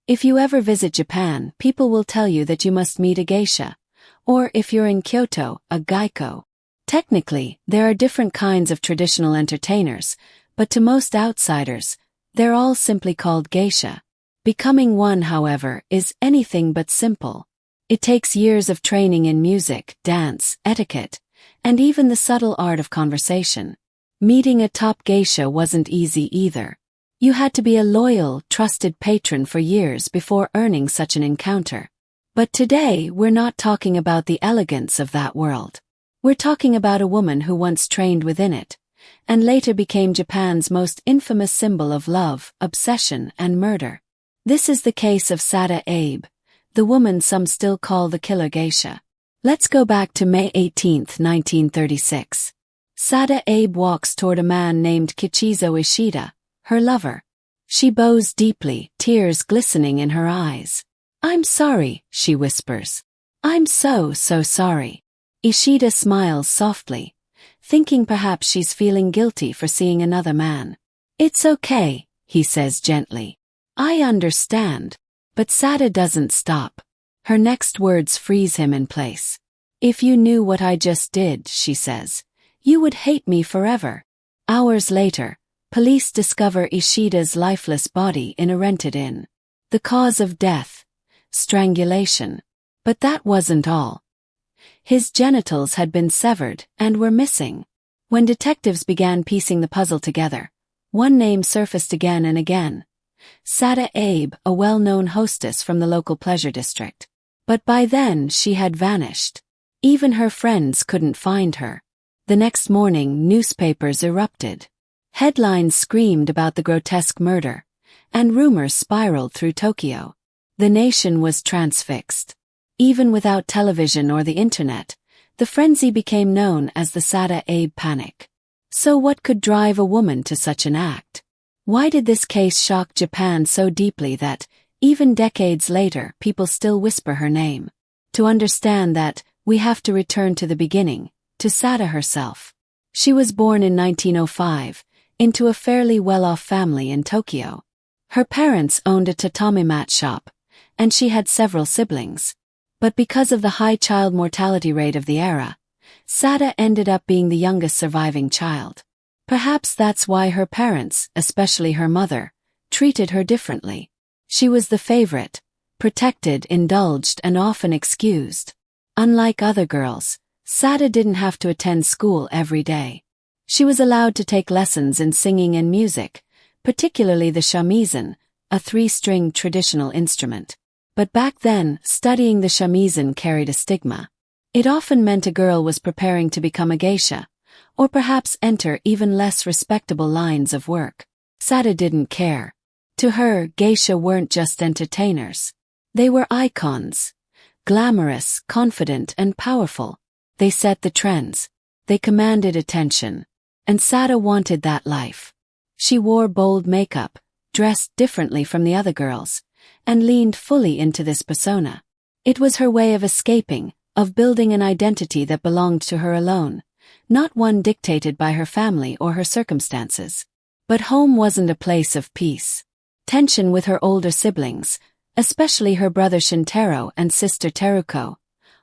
If you ever visit Japan, people will tell you that you must meet a geisha. Or if you're in Kyoto, a gaiko. Technically, there are different kinds of traditional entertainers, but to most outsiders, they're all simply called geisha. Becoming one, however, is anything but simple. It takes years of training in music, dance, etiquette, and even the subtle art of conversation. Meeting a top geisha wasn't easy either. You had to be a loyal, trusted patron for years before earning such an encounter. But today, we're not talking about the elegance of that world. We're talking about a woman who once trained within it, and later became Japan's most infamous symbol of love, obsession, and murder. This is the case of Sada Abe, the woman some still call the killer geisha. Let's go back to May 18, 1936. Sada Abe walks toward a man named Kichizo Ishida, her lover. She bows deeply, tears glistening in her eyes. "I'm sorry," she whispers. "I'm so sorry." Ishida smiles softly, thinking perhaps she's feeling guilty for seeing another man. "It's okay," he says gently. "I understand." But Sada doesn't stop. Her next words freeze him in place. "If you knew what I just did," she says, "you would hate me forever." Hours later, police discover Ishida's lifeless body in a rented inn. The cause of death: strangulation. But that wasn't all. His genitals had been severed and were missing. When detectives began piecing the puzzle together, one name surfaced again and again: Sada Abe, a well-known hostess from the local pleasure district. But by then she had vanished. Even her friends couldn't find her. The next morning, newspapers erupted. Headlines screamed about the grotesque murder, and rumors spiraled through Tokyo. The nation was transfixed. Even without television or the internet, the frenzy became known as the Sada Abe Panic. So what could drive a woman to such an act? Why did this case shock Japan so deeply that, even decades later, people still whisper her name? To understand that, we have to return to the beginning, to Sada herself. She was born in 1905, into a fairly well-off family in Tokyo. Her parents owned a tatami mat shop, and she had several siblings. But because of the high child mortality rate of the era, Sada ended up being the youngest surviving child. Perhaps that's why her parents, especially her mother, treated her differently. She was the favorite, protected, indulged, and often excused. Unlike other girls, Sada didn't have to attend school every day. She was allowed to take lessons in singing and music, particularly the shamisen, a three-stringed traditional instrument. But back then, studying the shamisen carried a stigma. It often meant a girl was preparing to become a geisha, or perhaps enter even less respectable lines of work. Sada didn't care. To her, geisha weren't just entertainers. They were icons. Glamorous, confident, and powerful. They set the trends. They commanded attention. And Sada wanted that life. She wore bold makeup, dressed differently from the other girls, and leaned fully into this persona. It was her way of escaping, of building an identity that belonged to her alone, not one dictated by her family or her circumstances. But home wasn't a place of peace. Tension with her older siblings, especially her brother Shintaro and sister Teruko,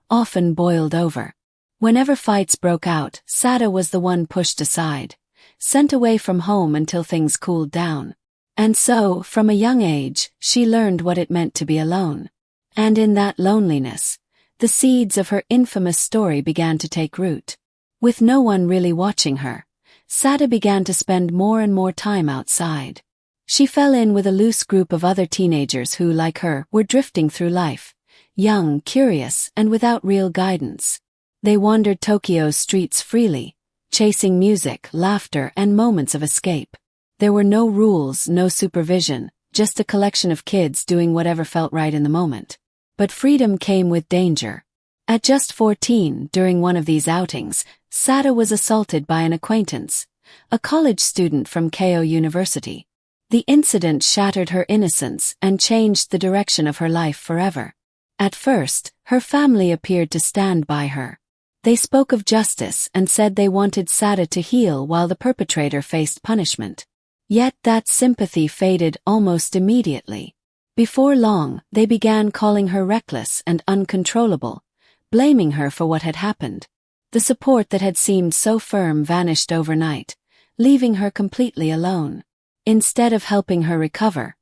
often boiled over. Whenever fights broke out, Sada was the one pushed aside, sent away from home until things cooled down. And so, from a young age, she learned what it meant to be alone. And in that loneliness, the seeds of her infamous story began to take root. With no one really watching her, Sada began to spend more and more time outside. She fell in with a loose group of other teenagers who, like her, were drifting through life, young, curious, and without real guidance. They wandered Tokyo's streets freely, chasing music, laughter, and moments of escape. There were no rules, no supervision, just a collection of kids doing whatever felt right in the moment. But freedom came with danger. At just 14, during one of these outings, Sada was assaulted by an acquaintance, a college student from Keio University. The incident shattered her innocence and changed the direction of her life forever. At first, her family appeared to stand by her. They spoke of justice and said they wanted Sada to heal while the perpetrator faced punishment. Yet that sympathy faded almost immediately. Before long, they began calling her reckless and uncontrollable, blaming her for what had happened. The support that had seemed so firm vanished overnight, leaving her completely alone. Instead of helping her recover,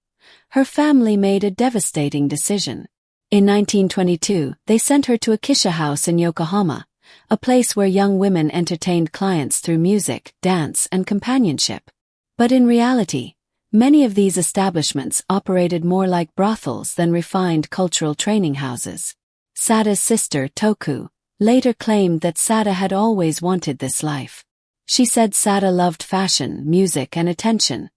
her family made a devastating decision. In 1922, they sent her to a geisha house in Yokohama, a place where young women entertained clients through music, dance, and companionship. But in reality, many of these establishments operated more like brothels than refined cultural training houses. Sada's sister, Toku, later claimed that Sada had always wanted this life. She said Sada loved fashion, music, and attention,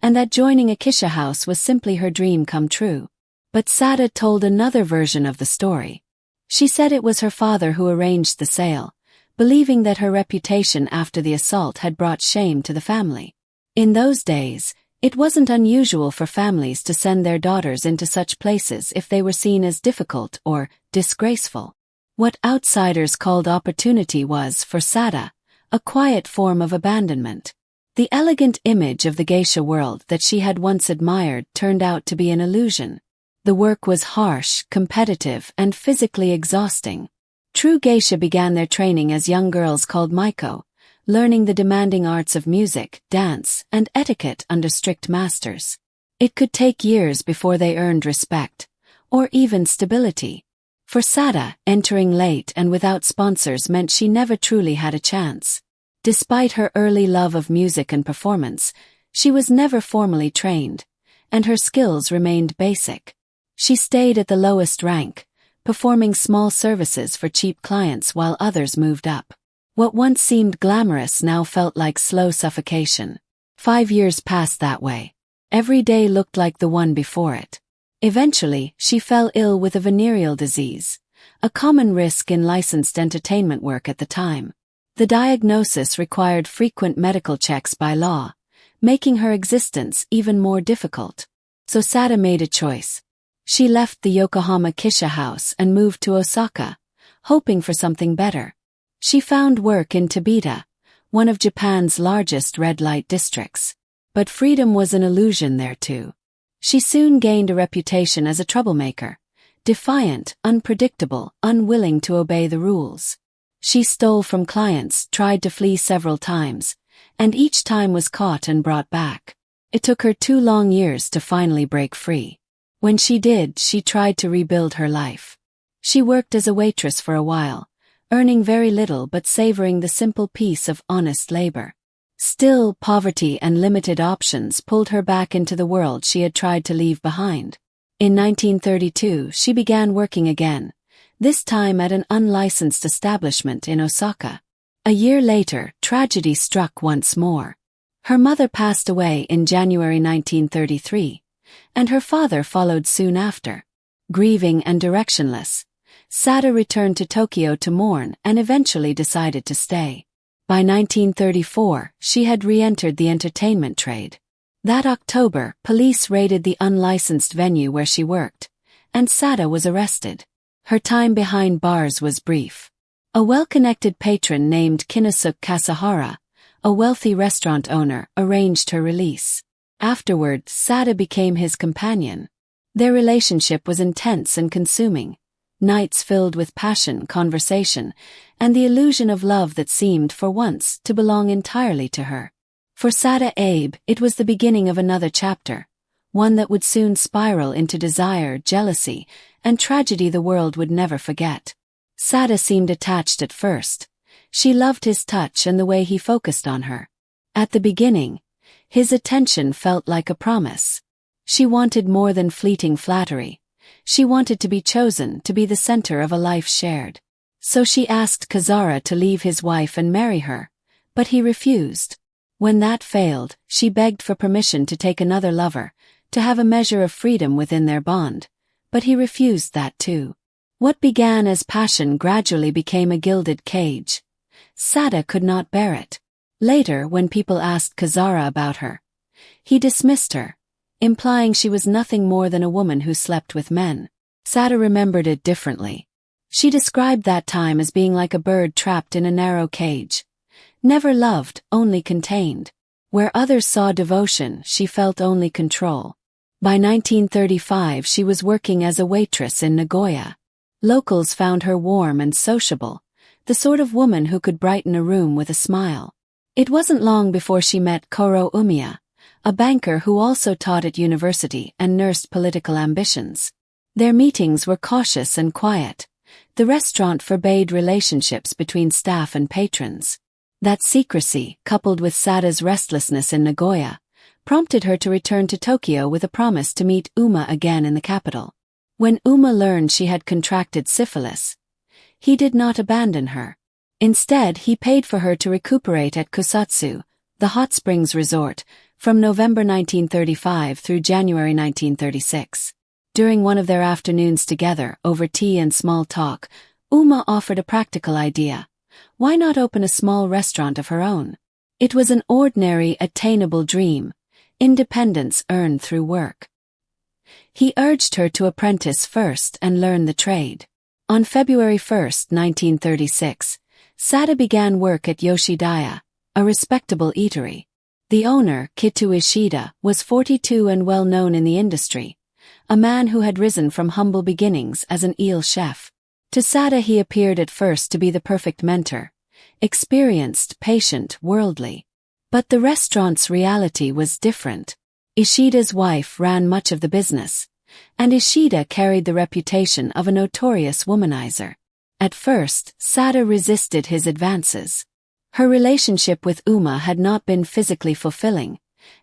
and that joining a geisha house was simply her dream come true. But Sada told another version of the story. She said it was her father who arranged the sale, believing that her reputation after the assault had brought shame to the family. In those days, it wasn't unusual for families to send their daughters into such places if they were seen as difficult or disgraceful. What outsiders called opportunity was, for Sada, a quiet form of abandonment. The elegant image of the geisha world that she had once admired turned out to be an illusion. The work was harsh, competitive, and physically exhausting. True geisha began their training as young girls called maiko, learning the demanding arts of music, dance, and etiquette under strict masters. It could take years before they earned respect, or even stability. For Sada, entering late and without sponsors meant she never truly had a chance. Despite her early love of music and performance, she was never formally trained, and her skills remained basic. She stayed at the lowest rank, performing small services for cheap clients while others moved up. What once seemed glamorous now felt like slow suffocation. 5 years passed that way. Every day looked like the one before it. Eventually, she fell ill with a venereal disease, a common risk in licensed entertainment work at the time. The diagnosis required frequent medical checks by law, making her existence even more difficult. So Sada made a choice. She left the Yokohama geisha house and moved to Osaka, hoping for something better. She found work in Tabita, one of Japan's largest red light districts. But freedom was an illusion there too. She soon gained a reputation as a troublemaker, defiant, unpredictable, unwilling to obey the rules. She stole from clients, tried to flee several times, and each time was caught and brought back. It took her 2 long years to finally break free. When she did, she tried to rebuild her life. She worked as a waitress for a while, earning very little but savoring the simple peace of honest labor. Still, poverty and limited options pulled her back into the world she had tried to leave behind. In 1932, she began working again, this time at an unlicensed establishment in Osaka. A year later, tragedy struck once more. Her mother passed away in January 1933, and her father followed soon after. Grieving and directionless, Sada returned to Tokyo to mourn and eventually decided to stay. By 1934, she had re-entered the entertainment trade. That October, police raided the unlicensed venue where she worked, and Sada was arrested. Her time behind bars was brief. A well-connected patron named Kinosuke Kasahara, a wealthy restaurant owner, arranged her release. Afterward, Sada became his companion. Their relationship was intense and consuming. Nights filled with passion, conversation, and the illusion of love that seemed, for once, to belong entirely to her. For Sada Abe, it was the beginning of another chapter, one that would soon spiral into desire, jealousy, and tragedy the world would never forget. Sada seemed attached at first. She loved his touch and the way he focused on her. At the beginning, his attention felt like a promise. She wanted more than fleeting flattery. She wanted to be chosen, to be the center of a life shared. So she asked Kazara to leave his wife and marry her, but he refused. When that failed, she begged for permission to take another lover, to have a measure of freedom within their bond, but he refused that too. What began as passion gradually became a gilded cage. Sada could not bear it. Later, when people asked Kazara about her, he dismissed her, implying she was nothing more than a woman who slept with men. Sada remembered it differently. She described that time as being like a bird trapped in a narrow cage. Never loved, only contained. Where others saw devotion, she felt only control. By 1935 she was working as a waitress in Nagoya. Locals found her warm and sociable, the sort of woman who could brighten a room with a smile. It wasn't long before she met Koro Umiya, a banker who also taught at university and nursed political ambitions. Their meetings were cautious and quiet. The restaurant forbade relationships between staff and patrons. That secrecy, coupled with Sada's restlessness in Nagoya, prompted her to return to Tokyo with a promise to meet Uma again in the capital. When Uma learned she had contracted syphilis, he did not abandon her. Instead, he paid for her to recuperate at Kusatsu, the hot springs resort, from November 1935 through January 1936. During one of their afternoons together, over tea and small talk, Uma offered a practical idea. Why not open a small restaurant of her own? It was an ordinary, attainable dream. Independence earned through work. He urged her to apprentice first and learn the trade. On February 1, 1936, Sada began work at Yoshidaya, a respectable eatery. The owner, Kitu Ishida, was 42 and well known in the industry, a man who had risen from humble beginnings as an eel chef. To Sada he appeared at first to be the perfect mentor, experienced, patient, worldly. But the restaurant's reality was different. Ishida's wife ran much of the business, and Ishida carried the reputation of a notorious womanizer. At first, Sada resisted his advances. Her relationship with Uma had not been physically fulfilling,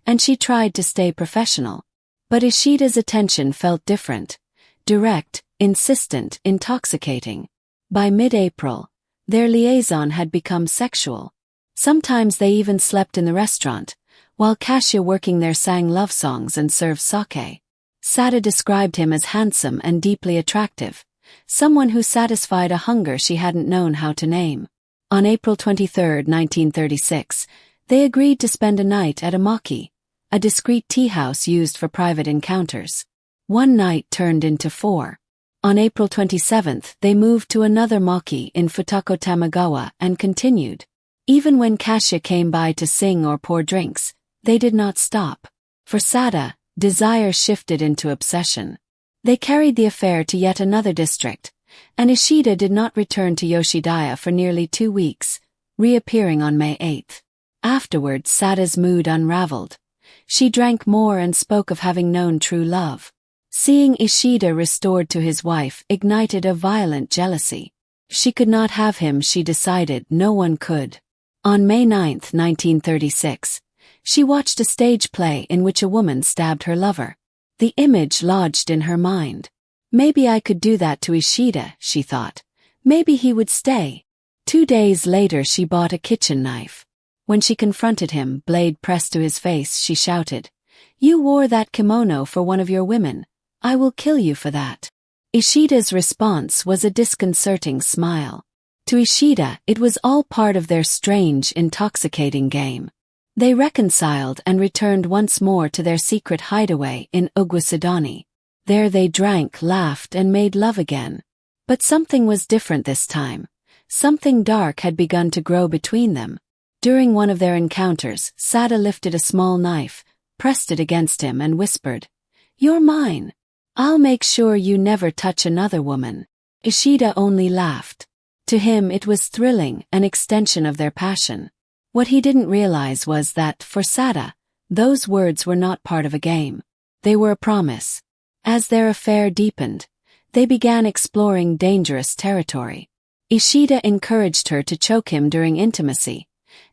and she tried to stay professional. But Ishida's attention felt different. Direct, insistent, intoxicating. By mid-April, their liaison had become sexual. Sometimes they even slept in the restaurant, while Kasia working there sang love songs and served sake. Sada described him as handsome and deeply attractive, someone who satisfied a hunger she hadn't known how to name. On April 23, 1936, they agreed to spend a night at a maki, a discreet tea house used for private encounters. One night turned into 4. On April 27, they moved to another maki in Futako Tamagawa and continued. Even when Kasia came by to sing or pour drinks, they did not stop. For Sada, desire shifted into obsession. They carried the affair to yet another district, and Ishida did not return to Yoshidaya for nearly 2 weeks, reappearing on May 8. Afterwards, Sada's mood unraveled. She drank more and spoke of having known true love. Seeing Ishida restored to his wife ignited a violent jealousy. She could not have him, she decided, no one could. On May 9, 1936, she watched a stage play in which a woman stabbed her lover. The image lodged in her mind. Maybe I could do that to Ishida, she thought. Maybe he would stay. 2 days later she bought a kitchen knife. When she confronted him, blade pressed to his face, she shouted, "You wore that kimono for one of your women. I will kill you for that." Ishida's response was a disconcerting smile. To Ishida, it was all part of their strange, intoxicating game. They reconciled and returned once more to their secret hideaway in Ugwasadani. There they drank, laughed, and made love again. But something was different this time. Something dark had begun to grow between them. During one of their encounters, Sada lifted a small knife, pressed it against him and whispered, "You're mine. I'll make sure you never touch another woman." Ishida only laughed. To him it was thrilling, an extension of their passion. What he didn't realize was that, for Sada, those words were not part of a game. They were a promise. As their affair deepened, they began exploring dangerous territory. Ishida encouraged her to choke him during intimacy,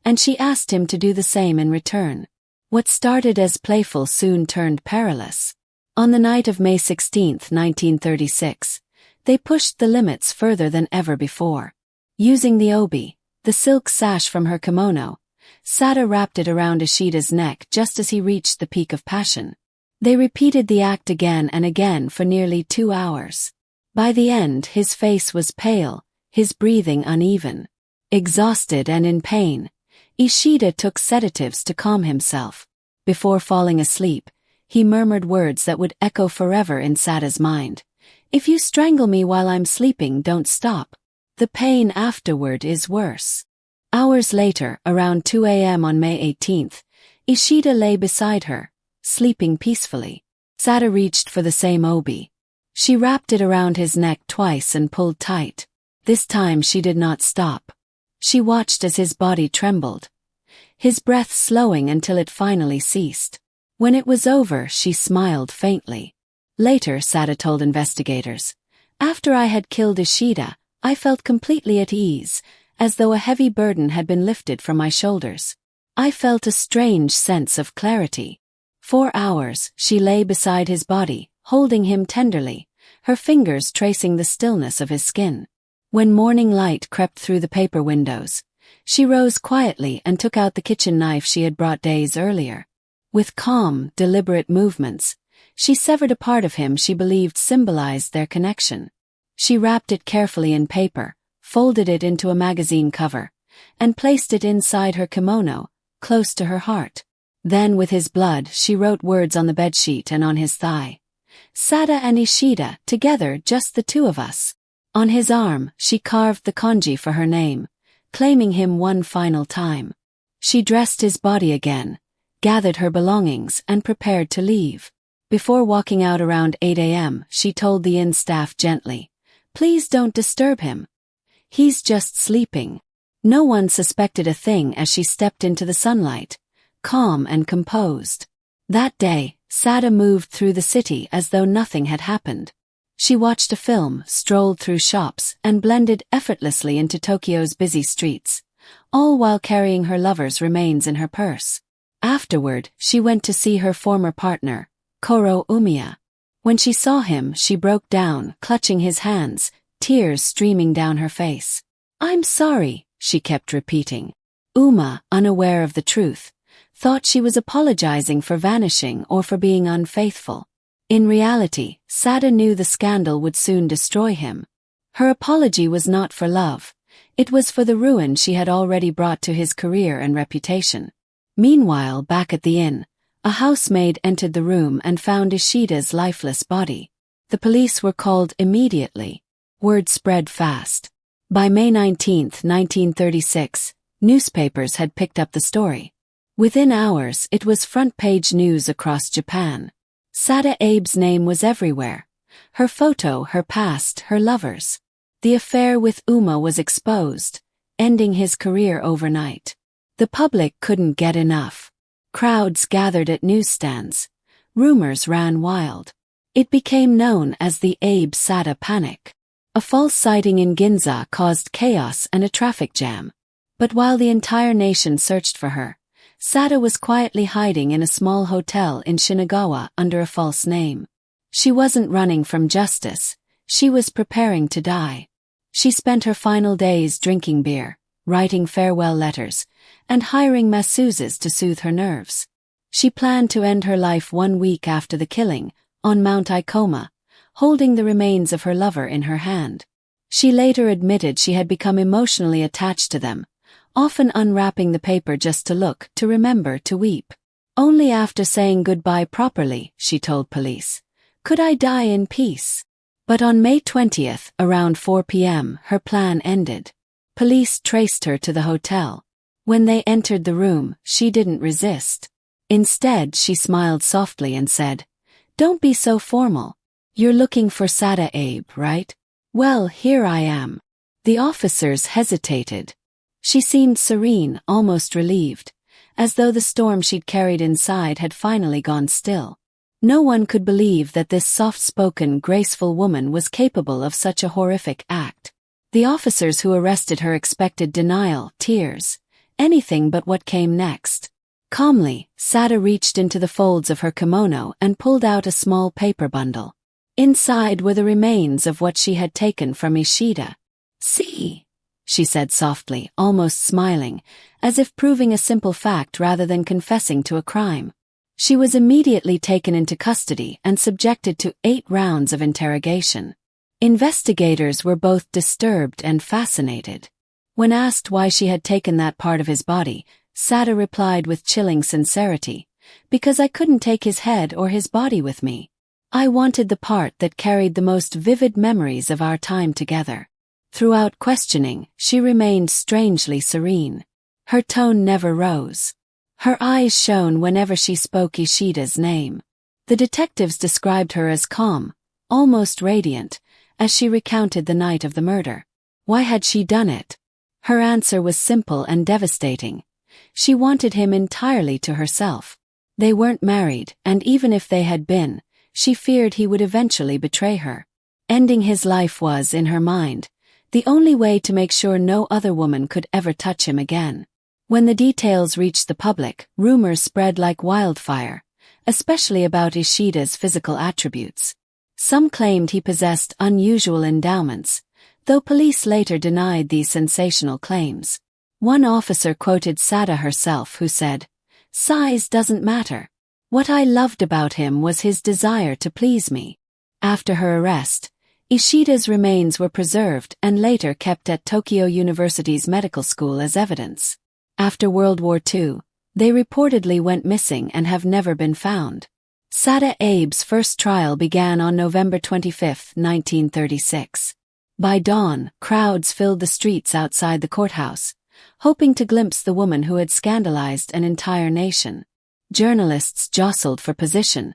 and she asked him to do the same in return. What started as playful soon turned perilous. On the night of May 16, 1936, they pushed the limits further than ever before. Using the obi, the silk sash from her kimono, Sada wrapped it around Ishida's neck just as he reached the peak of passion. They repeated the act again and again for nearly 2 hours. By the end, his face was pale, his breathing uneven. Exhausted and in pain, Ishida took sedatives to calm himself. Before falling asleep, he murmured words that would echo forever in Sada's mind. "If you strangle me while I'm sleeping, don't stop. The pain afterward is worse." Hours later, around 2 a.m. on May 18, Ishida lay beside her, sleeping peacefully. Sada reached for the same obi. She wrapped it around his neck twice and pulled tight. This time she did not stop. She watched as his body trembled, his breath slowing until it finally ceased. When it was over, she smiled faintly. Later, Sada told investigators, "After I had killed Ishida, I felt completely at ease, as though a heavy burden had been lifted from my shoulders. I felt a strange sense of clarity." 4 hours, she lay beside his body, holding him tenderly, her fingers tracing the stillness of his skin. When morning light crept through the paper windows, she rose quietly and took out the kitchen knife she had brought days earlier. With calm, deliberate movements, she severed a part of him she believed symbolized their connection. She wrapped it carefully in paper, folded it into a magazine cover, and placed it inside her kimono, close to her heart. Then with his blood she wrote words on the bedsheet and on his thigh. "Sada and Ishida, together, just the two of us." On his arm, she carved the kanji for her name, claiming him one final time. She dressed his body again, gathered her belongings, and prepared to leave. Before walking out around 8 a.m., she told the inn staff gently, "Please don't disturb him. He's just sleeping." No one suspected a thing as she stepped into the sunlight, calm and composed. That day, Sada moved through the city as though nothing had happened. She watched a film, strolled through shops, and blended effortlessly into Tokyo's busy streets, all while carrying her lover's remains in her purse. Afterward, she went to see her former partner, Koro Umiya. When she saw him, she broke down, clutching his hands, tears streaming down her face. "I'm sorry," she kept repeating. Uma, unaware of the truth, thought she was apologizing for vanishing or for being unfaithful. In reality, Sada knew the scandal would soon destroy him. Her apology was not for love. It was for the ruin she had already brought to his career and reputation. Meanwhile, back at the inn, a housemaid entered the room and found Ishida's lifeless body. The police were called immediately. Word spread fast. By May 19, 1936, newspapers had picked up the story. Within hours, it was front-page news across Japan. Sada Abe's name was everywhere. Her photo, her past, her lovers. The affair with Uma was exposed, ending his career overnight. The public couldn't get enough. Crowds gathered at newsstands. Rumors ran wild. It became known as the Abe Sada Panic. A false sighting in Ginza caused chaos and a traffic jam. But while the entire nation searched for her, Sada was quietly hiding in a small hotel in Shinagawa under a false name. She wasn't running from justice. She was preparing to die. She spent her final days drinking beer, writing farewell letters, and hiring masseuses to soothe her nerves. She planned to end her life 1 week after the killing, on Mount Ikoma, holding the remains of her lover in her hand. She later admitted she had become emotionally attached to them, often unwrapping the paper just to look, to remember, to weep. "Only after saying goodbye properly," she told police, "could I die in peace." But on May 20th, around 4 p.m., her plan ended. Police traced her to the hotel. When they entered the room, she didn't resist. Instead, she smiled softly and said, "Don't be so formal. You're looking for Sada Abe, right? Well, here I am." The officers hesitated. She seemed serene, almost relieved, as though the storm she'd carried inside had finally gone still. No one could believe that this soft-spoken, graceful woman was capable of such a horrific act. The officers who arrested her expected denial, tears, anything but what came next. Calmly, Sada reached into the folds of her kimono and pulled out a small paper bundle. Inside were the remains of what she had taken from Ishida. "See," she said softly, almost smiling, as if proving a simple fact rather than confessing to a crime. She was immediately taken into custody and subjected to 8 rounds of interrogation. Investigators were both disturbed and fascinated. When asked why she had taken that part of his body, Sada replied with chilling sincerity, "Because I couldn't take his head or his body with me. I wanted the part that carried the most vivid memories of our time together." Throughout questioning, she remained strangely serene. Her tone never rose. Her eyes shone whenever she spoke Ishida's name. The detectives described her as calm, almost radiant, as she recounted the night of the murder. Why had she done it? Her answer was simple and devastating. She wanted him entirely to herself. They weren't married, and even if they had been, she feared he would eventually betray her. Ending his life was, in her mind, the only way to make sure no other woman could ever touch him again. When the details reached the public, rumors spread like wildfire, especially about Ishida's physical attributes. Some claimed he possessed unusual endowments, though police later denied these sensational claims. One officer quoted Sada herself, who said, "Size doesn't matter. What I loved about him was his desire to please me." After her arrest, Ishida's remains were preserved and later kept at Tokyo University's medical school as evidence. After World War II, they reportedly went missing and have never been found. Sada Abe's first trial began on November 25, 1936. By dawn, crowds filled the streets outside the courthouse, hoping to glimpse the woman who had scandalized an entire nation. Journalists jostled for position,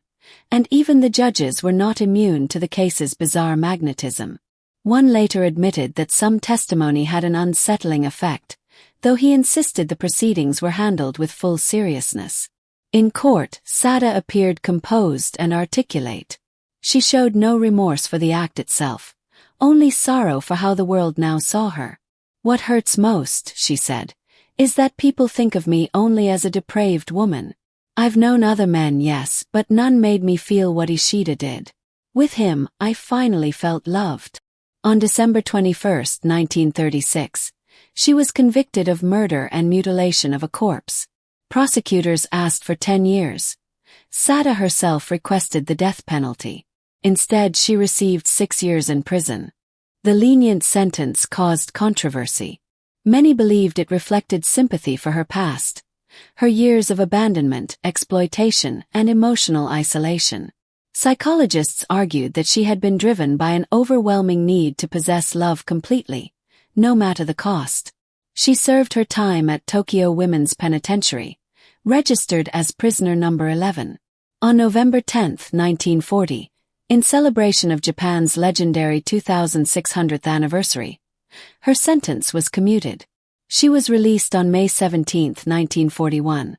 and even the judges were not immune to the case's bizarre magnetism. One later admitted that some testimony had an unsettling effect, though he insisted the proceedings were handled with full seriousness. In court, Sada appeared composed and articulate. She showed no remorse for the act itself, only sorrow for how the world now saw her. "What hurts most," she said, "is that people think of me only as a depraved woman. I've known other men, yes, but none made me feel what Ishida did. With him, I finally felt loved." On December 21, 1936, she was convicted of murder and mutilation of a corpse. Prosecutors asked for 10 years. Sada herself requested the death penalty. Instead, she received 6 years in prison. The lenient sentence caused controversy. Many believed it reflected sympathy for her past, her years of abandonment, exploitation, and emotional isolation. Psychologists argued that she had been driven by an overwhelming need to possess love completely, no matter the cost. She served her time at Tokyo Women's Penitentiary, registered as prisoner number 11. On November 10, 1940, in celebration of Japan's legendary 2600th anniversary, her sentence was commuted. She was released on May 17, 1941,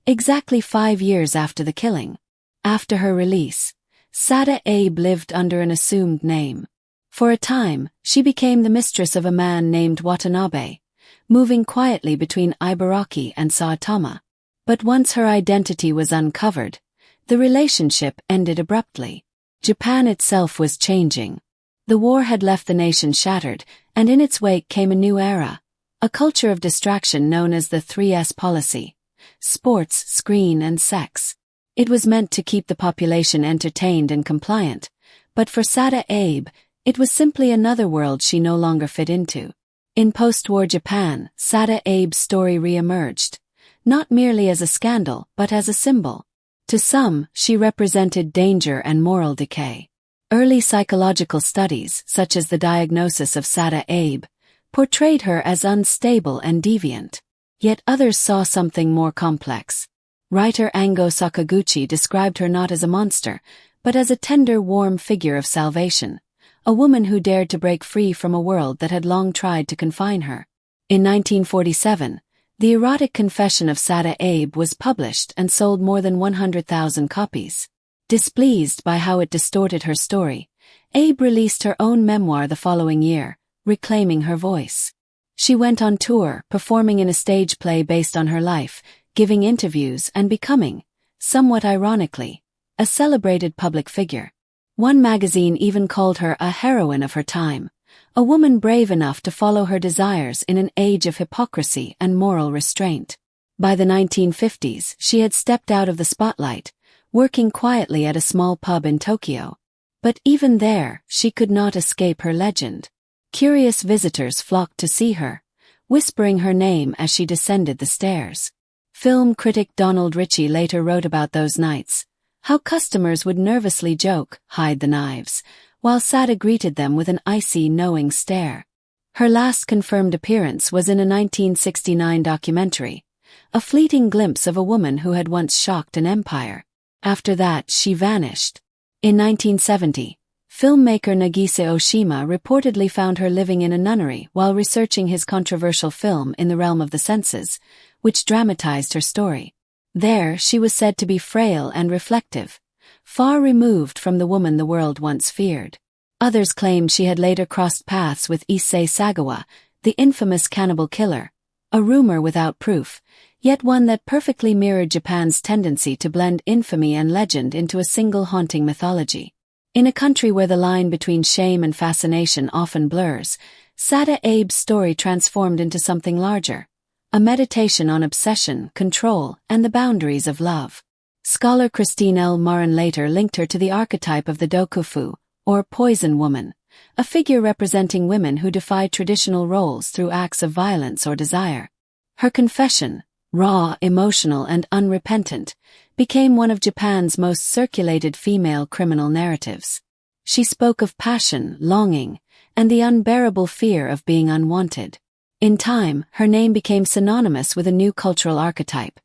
exactly 5 years after the killing. After her release, Sada Abe lived under an assumed name. For a time, she became the mistress of a man named Watanabe, moving quietly between Ibaraki and Saitama. But once her identity was uncovered, the relationship ended abruptly. Japan itself was changing. The war had left the nation shattered, and in its wake came a new era, a culture of distraction known as the 3S policy: sports, screen, and sex. It was meant to keep the population entertained and compliant, but for Sada Abe, it was simply another world she no longer fit into. In post-war Japan, Sada Abe's story re-emerged, not merely as a scandal but as a symbol. To some, she represented danger and moral decay. Early psychological studies, such as the diagnosis of Sada Abe, portrayed her as unstable and deviant. Yet others saw something more complex. Writer Ango Sakaguchi described her not as a monster, but as a tender, warm figure of salvation, a woman who dared to break free from a world that had long tried to confine her. In 1947, the erotic confession of Sada Abe was published and sold more than 100,000 copies. Displeased by how it distorted her story, Abe released her own memoir the following year, reclaiming her voice. She went on tour, performing in a stage play based on her life, giving interviews and becoming, somewhat ironically, a celebrated public figure. One magazine even called her a heroine of her time, a woman brave enough to follow her desires in an age of hypocrisy and moral restraint. By the 1950s, she had stepped out of the spotlight, working quietly at a small pub in Tokyo. But even there, she could not escape her legend. Curious visitors flocked to see her, whispering her name as she descended the stairs. Film critic Donald Ritchie later wrote about those nights, how customers would nervously joke, "Hide the knives," while Sada greeted them with an icy, knowing stare. Her last confirmed appearance was in a 1969 documentary, a fleeting glimpse of a woman who had once shocked an empire. After that, she vanished. In 1970, filmmaker Nagise Oshima reportedly found her living in a nunnery while researching his controversial film In the Realm of the Senses, which dramatized her story. There, she was said to be frail and reflective, far removed from the woman the world once feared. Others claimed she had later crossed paths with Issei Sagawa, the infamous cannibal killer, a rumor without proof, yet one that perfectly mirrored Japan's tendency to blend infamy and legend into a single haunting mythology. In a country where the line between shame and fascination often blurs, Sada Abe's story transformed into something larger, a meditation on obsession, control, and the boundaries of love. Scholar Christine L. Marin later linked her to the archetype of the dokufu, or poison woman, a figure representing women who defy traditional roles through acts of violence or desire. Her confession, raw, emotional, and unrepentant, became one of Japan's most circulated female criminal narratives. She spoke of passion, longing, and the unbearable fear of being unwanted. In time, her name became synonymous with a new cultural archetype,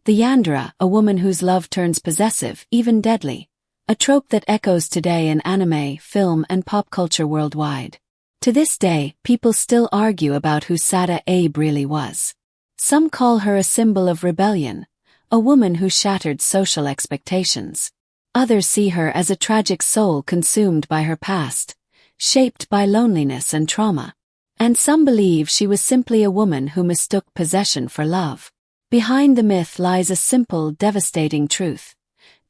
the yandere, a woman whose love turns possessive, even deadly, a trope that echoes today in anime, film, and pop culture worldwide. To this day, people still argue about who Sada Abe really was. Some call her a symbol of rebellion, a woman who shattered social expectations. Others see her as a tragic soul consumed by her past, shaped by loneliness and trauma. And some believe she was simply a woman who mistook possession for love. Behind the myth lies a simple, devastating truth.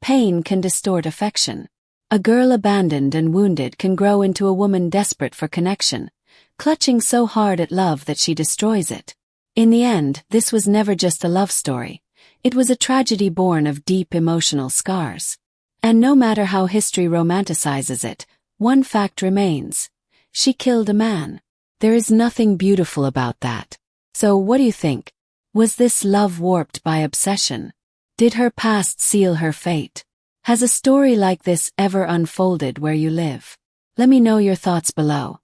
Pain can distort affection. A girl abandoned and wounded can grow into a woman desperate for connection, clutching so hard at love that she destroys it. In the end, this was never just a love story. It was a tragedy born of deep emotional scars. And no matter how history romanticizes it, one fact remains. She killed a man. There is nothing beautiful about that. So what do you think? Was this love warped by obsession? Did her past seal her fate? Has a story like this ever unfolded where you live? Let me know your thoughts below.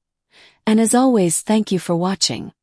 And as always, thank you for watching.